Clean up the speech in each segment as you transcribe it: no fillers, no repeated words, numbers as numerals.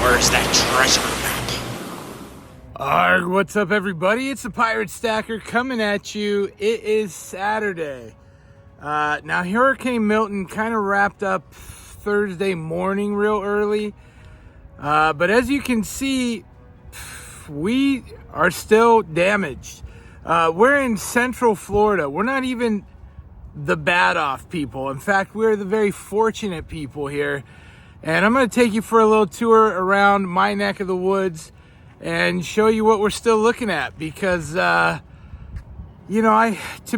Where's that treasure map? Arg, what's up everybody? It's the Pirate Stacker coming at you. It is Saturday. Now Hurricane Milton kind of wrapped up Thursday morning real early. But as you can see, we are still damaged. We're in Central Florida. We're not even the bad off people. In fact, we're the very fortunate people here. And I'm going to take you for a little tour around my neck of the woods and show you what we're still looking at, because to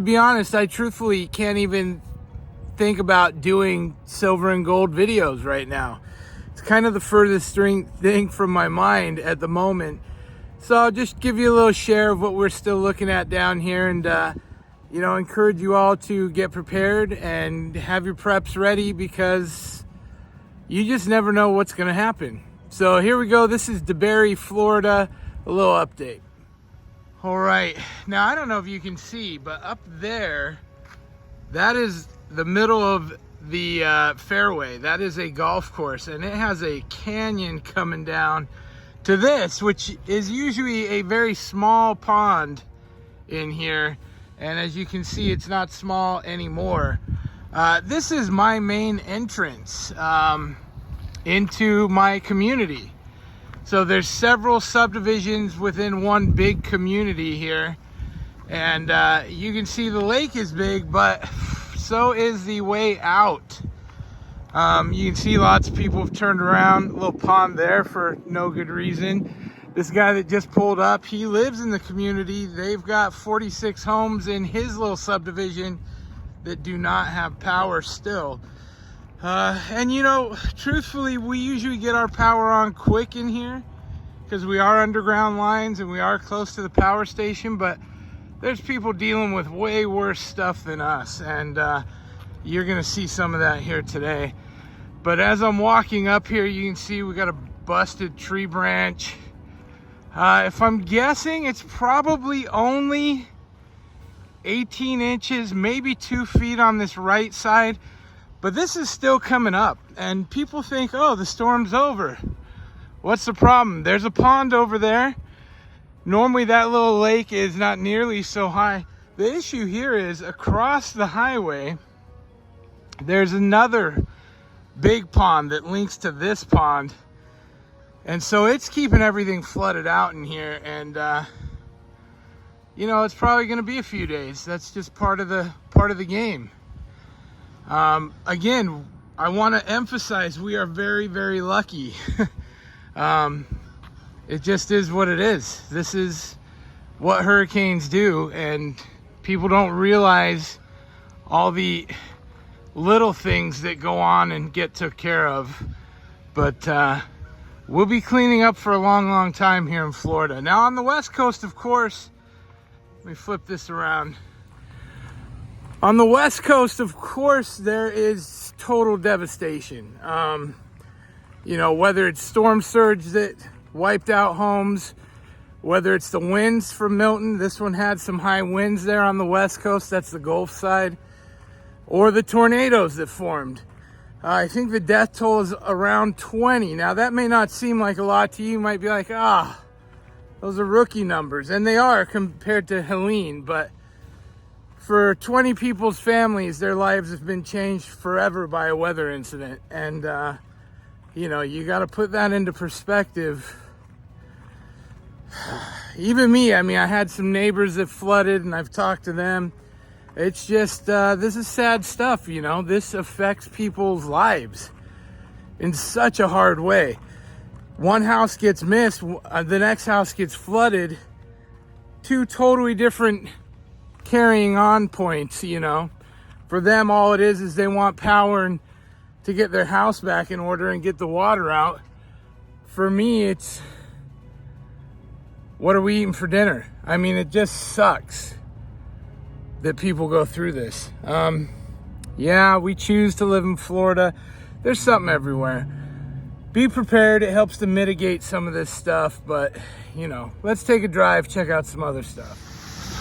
be honest, I truthfully can't even think about doing silver and gold videos right now. It's kind of the furthest thing from my mind at the moment. So I'll just give you a little share of what we're still looking at down here, and encourage you all to get prepared and have your preps ready, because you just never know what's going to happen. So here we go. This is Debary, Florida. A little update. All right. Now, I don't know if you can see, but up there, that is the middle of the fairway. That is a golf course, and it has a canyon coming down to this, which is usually a very small pond in here. And as you can see, it's not small anymore. This is my main entrance into my community. So there's several subdivisions within one big community here. And you can see the lake is big, but so is the way out. You can see lots of people have turned around. A little pond there for no good reason. This guy that just pulled up, he lives in the community. They've got 46 homes in his little subdivision that do not have power still. And truthfully, we usually get our power on quick in here because we are underground lines and we are close to the power station, but there's people dealing with way worse stuff than us, and you're gonna see some of that here today. But as I'm walking up here, you can see we got a busted tree branch. If I'm guessing, it's probably only 18 inches, maybe 2 feet on this right side, but this is still coming up, and people think, oh, the storm's over. What's the problem? There's a pond over there. Normally that little lake is not nearly so high. The issue here is across the highway, there's another big pond that links to this pond. And so it's keeping everything flooded out in here, and it's probably going to be a few days. That's just part of the game. Again, I want to emphasize we are very, very lucky. It just is what it is. This is what hurricanes do, and people don't realize all the little things that go on and get took care of. But we'll be cleaning up for a long, long time here in Florida. Now on the West Coast, of course, let me flip this around. On the West Coast, of course, there is total devastation. Whether it's storm surge that wiped out homes, whether it's the winds from Milton, this one had some high winds there on the West Coast, that's the Gulf side, or the tornadoes that formed. I think the death toll is around 20. Now that may not seem like a lot to you. You might be like, those are rookie numbers, and they are compared to Helene, but for 20 people's families, their lives have been changed forever by a weather incident. And you got to put that into perspective. Even me, I had some neighbors that flooded, and I've talked to them. It's just, this is sad stuff, This affects people's lives in such a hard way. One house gets missed, the next house gets flooded. Two totally different carrying on points, For them, all it is they want power and to get their house back in order and get the water out. For me, it's, what are we eating for dinner? It just sucks that people go through this. Yeah, we choose to live in Florida. There's something everywhere. Be prepared. It helps to mitigate some of this stuff, but let's take a drive, check out some other stuff.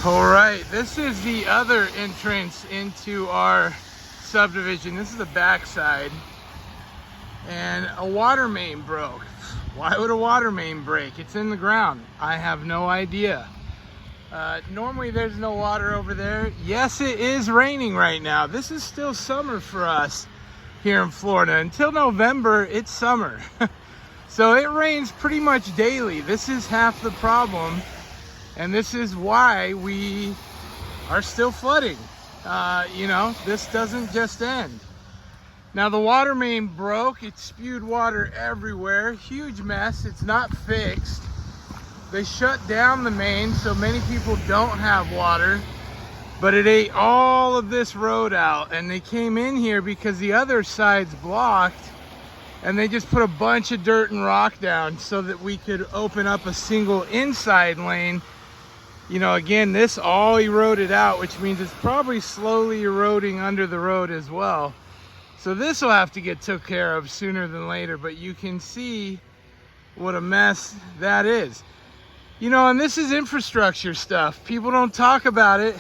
All right, this is the other entrance into our subdivision. This is the back side. and a water main broke. Why would a water main break? It's in the ground. I have no idea. Normally there's no water over there. Yes, it is raining right now. This is still summer for us here in Florida. Until November, it's summer. So it rains pretty much daily. This is half the problem, and this is why we are still flooding. You know, this doesn't just end. Now the water main broke. It spewed water everywhere. Huge mess. It's not fixed. They shut down the main so many people don't have water, but it ate all of this road out, and they came in here because the other side's blocked, and they just put a bunch of dirt and rock down so that we could open up a single inside lane. You know, again, this all eroded out, which means it's probably slowly eroding under the road as well. So this will have to get took care of sooner than later, but you can see what a mess that is. You know, and this is infrastructure stuff. People don't talk about it,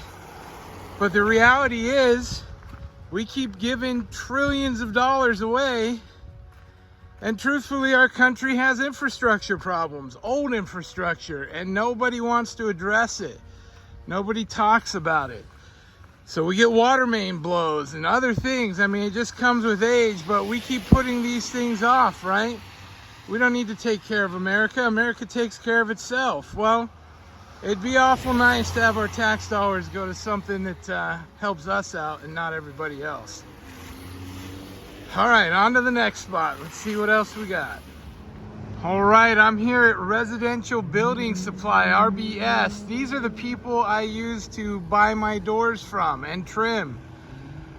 but the reality is we keep giving trillions of dollars away, and truthfully our country has infrastructure problems, old infrastructure, and nobody wants to address it. Nobody talks about it. So we get water main blows and other things. I mean, it just comes with age, but we keep putting these things off, right? We don't need to take care of America. America takes care of itself. Well, it'd be awful nice to have our tax dollars go to something that helps us out and not everybody else. All right, on to the next spot. Let's see what else we got. All right, I'm here at Residential Building Supply, RBS. These are the people I use to buy my doors from and trim.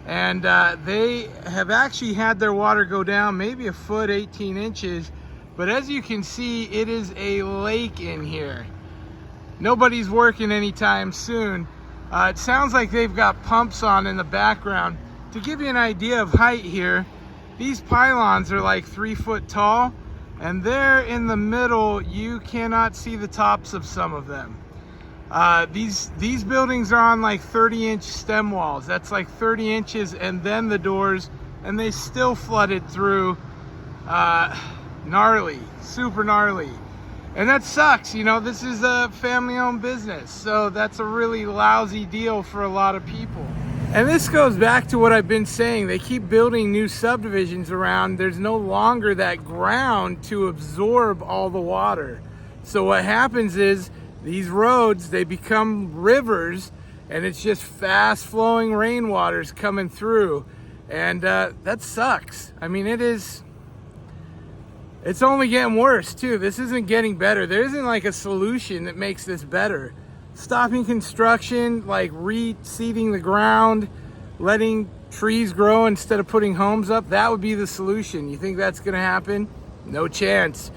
And they have actually had their water go down maybe a foot, 18 inches. But as you can see, it is a lake in here. Nobody's working anytime soon. It sounds like they've got pumps on in the background. To give you an idea of height here, these pylons are like 3 foot tall, and there in the middle, you cannot see the tops of some of them. These buildings are on like 30-inch stem walls. That's like 30 inches, and then the doors, and they still flooded through. Gnarly, super gnarly. And that sucks, you know, this is a family-owned business, so that's a really lousy deal for a lot of people. And this goes back to what I've been saying. They keep building new subdivisions around. There's no longer that ground to absorb all the water. So what happens is these roads, they become rivers, and it's just fast-flowing rainwaters coming through. And that sucks. I mean, it's only getting worse too. This isn't getting better. There isn't like a solution that makes this better. Stopping construction, like reseeding the ground, letting trees grow instead of putting homes up, that would be the solution. You think that's gonna happen? No chance.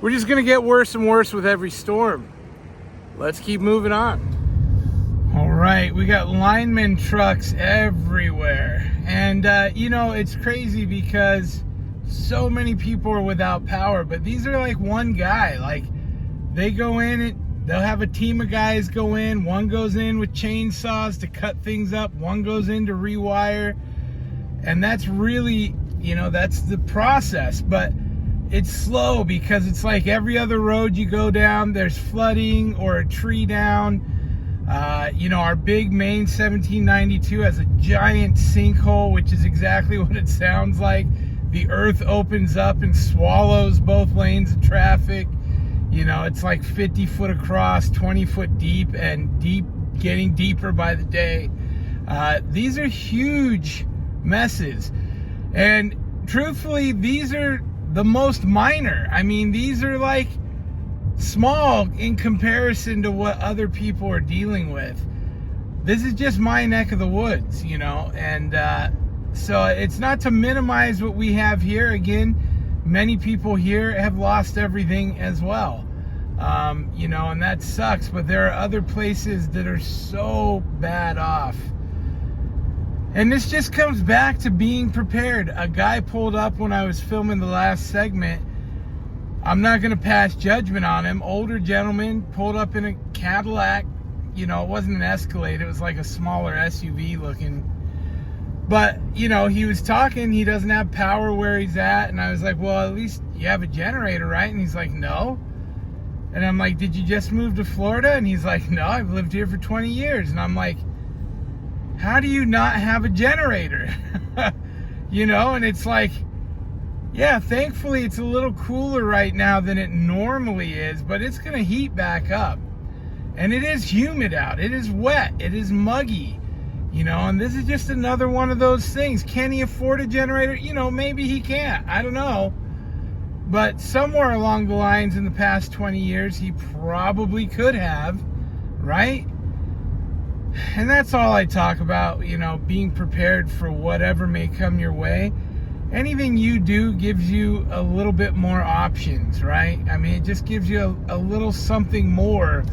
We're just gonna get worse and worse with every storm. Let's keep moving on. All right, we got lineman trucks everywhere. And you know, it's crazy because so many people are without power, but these are like one guy. Like, they go in and they'll have a team of guys go in. One goes in with chainsaws to cut things up. One goes in to rewire. And that's really, you know, that's the process. But it's slow because it's like every other road you go down, there's flooding or a tree down. You know, our big main 1792 has a giant sinkhole, which is exactly what it sounds like. The earth opens up and swallows both lanes of traffic. You know, it's like 50 foot across, 20 foot deep, and getting deeper by the day. These are huge messes. And truthfully, these are the most minor. I mean, these are like small in comparison to what other people are dealing with. This is just my neck of the woods, you know, and so it's not to minimize what we have here. Again, many people here have lost everything as well. You know, and that sucks, but there are other places that are so bad off. And this just comes back to being prepared. A guy pulled up when I was filming the last segment. I'm not going to pass judgment on him. Older gentleman pulled up in a Cadillac. You know, it wasn't an Escalade. It was like a smaller SUV looking. But, you know, he was talking, he doesn't have power where he's at. And I was like, well, at least you have a generator, right? And he's like, no. And I'm like, did you just move to Florida? And he's like, no, I've lived here for 20 years. And I'm like, how do you not have a generator? You know, and it's like, yeah, thankfully it's a little cooler right now than it normally is, but it's going to heat back up. And it is humid out. It is wet. It is muggy. You know, and this is just another one of those things. Can he afford a generator? You know, maybe he can't. I don't know. But somewhere along the lines in the past 20 years, he probably could have, right? And that's all I talk about, you know, being prepared for whatever may come your way. Anything you do gives you a little bit more options, right? I mean, it just gives you a little something more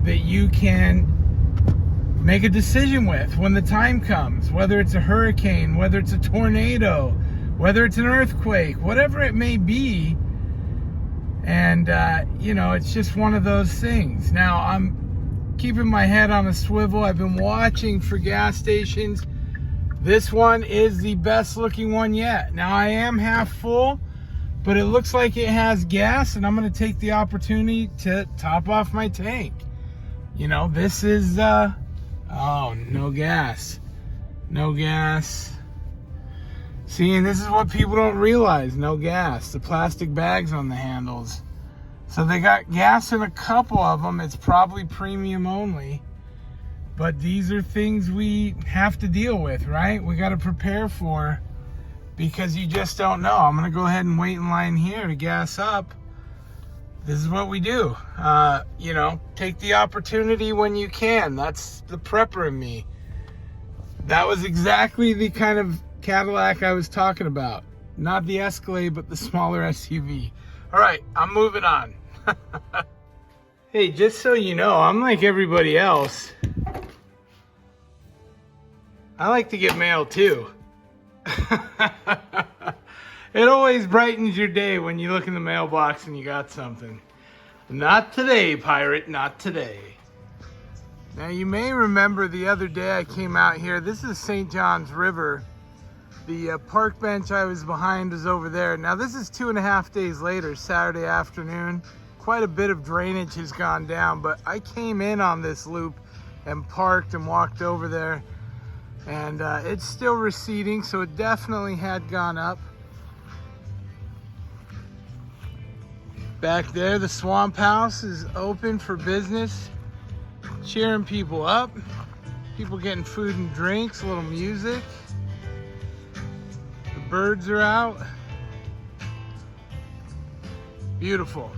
that you can make a decision with when the time comes, whether it's a hurricane, whether it's a tornado, whether it's an earthquake, whatever it may be. And, you know, it's just one of those things. Now, I'm keeping my head on a swivel. I've been watching for gas stations. This one is the best looking one yet. Now, I am half full, but it looks like it has gas, and I'm going to take the opportunity to top off my tank. You know, this is, oh, no gas. No gas. See, and this is what people don't realize. No gas. The plastic bags on the handles. So they got gas in a couple of them. It's probably premium only. But these are things we have to deal with, right? We got to prepare for, because you just don't know. I'm going to go ahead and wait in line here to gas up. This is what we do. You know, take the opportunity when you can. That's the prepper in me. That was exactly the kind of Cadillac I was talking about. Not the Escalade, but the smaller SUV. All right, I'm moving on. Hey, just so you know, I'm like everybody else. I like to get mail too. It always brightens your day when you look in the mailbox and you got something. Not today, pirate, not today. Now, you may remember the other day I came out here. This is St. John's River. The park bench I was behind is over there. Now, this is 2.5 days later, Saturday afternoon. Quite a bit of drainage has gone down, but I came in on this loop and parked and walked over there. And it's still receding, so it definitely had gone up. Back there, the Swamp House is open for business, cheering people up, people getting food and drinks, a little music. The birds are out. Beautiful.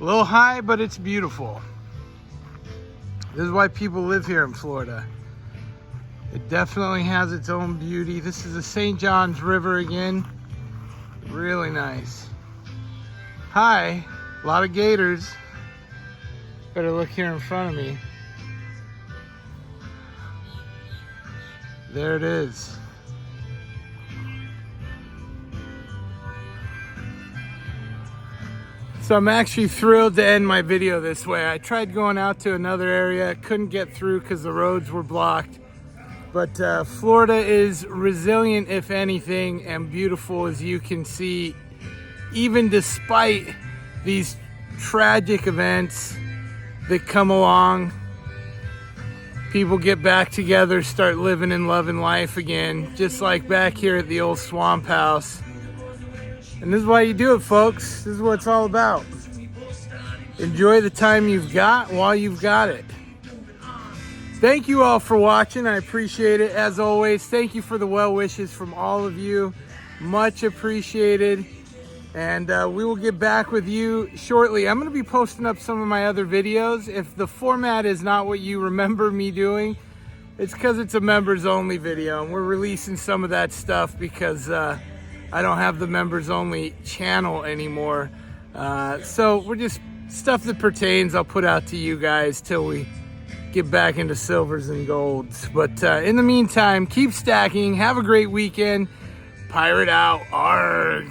A little high, but it's beautiful. This is why people live here in Florida. It definitely has its own beauty. This is the St. John's River again. Really nice. Hi, a lot of gators. Better look here in front of me. There it is. So I'm actually thrilled to end my video this way. I tried going out to another area, couldn't get through because the roads were blocked. But Florida is resilient, if anything, and beautiful, as you can see. Even despite these tragic events that come along, people get back together, start living and loving life again, just like back here at the old Swamp House. And this is why you do it, folks. This is what it's all about. Enjoy the time you've got while you've got it. Thank you all for watching. I appreciate it. As always, thank you for the well wishes from all of you. Much appreciated. And we will get back with you shortly. I'm going to be posting up some of my other videos. If the format is not what you remember me doing, it's because it's a members only video. And we're releasing some of that stuff because I don't have the members only channel anymore. So we're just stuff that pertains I'll put out to you guys till we get back into silvers and golds. But in the meantime, keep stacking. Have a great weekend. Pirate out. Arg.